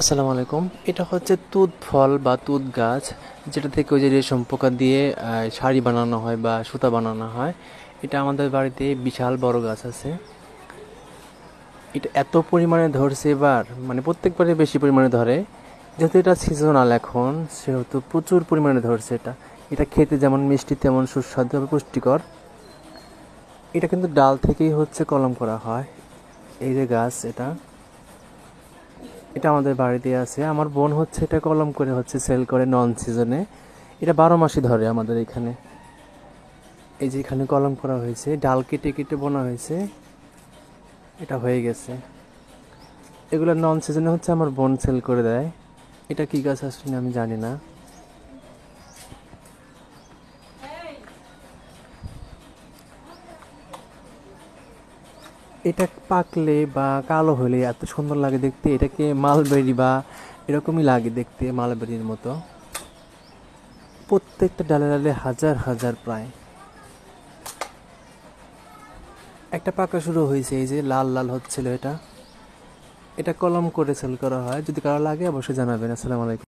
আসসালামু আলাইকুম। এটা হচ্ছে তুত ফল বা তুত গাছ, যেটা থেকে ওই যে রেশম পোকা দিয়ে শাড়ি বানানো হয় বা সুতা বানানো হয়। এটা আমাদের বাড়িতে বিশাল বড় গাছ আছে। এটা এত পরিমাণে ধরছে এবার, মানে প্রত্যেকবারে বেশি পরিমাণে ধরে। যেহেতু এটা সিজনাল এখন, সেহেতু প্রচুর পরিমাণে ধরছে এটা। এটা খেতে যেমন মিষ্টি তেমন সুস্বাদু এবং পুষ্টিকর। এটা কিন্তু ডাল থেকেই হচ্ছে কলম করা হয়। এই যে গাছ, এটা এটা আমাদের বাড়িতে আছে। আমার বোন হচ্ছে এটা কলম করে হচ্ছে সেল করে নন সিজনে। এটা 12 মাসই ধরে আমাদের এখানে। এই যে এখানে কলম করা হয়েছে, ডাল কেটে কেটে বোনা হয়েছে, এটা হয়ে গেছে। এগুলো নন সিজনে হচ্ছে আমার বোন সেল করে দেয়। এটা কি গাছ আসলে আমি জানি না। এটা পাকলে বা কালো হলে এত সুন্দর লাগে দেখতে, এটাকে মালবেরি বা এরকমই লাগে দেখতে, মালবেরির মতো। প্রত্যেকটা ডালে ডালে হাজার হাজার প্রায়। একটা পাকা শুরু হয়েছে, এই যে লাল লাল হচ্ছিল এটা। এটা কলম করে সেল করা হয়। যদি কারো লাগে অবশ্যই জানাবেন। আসসালামু আলাইকুম।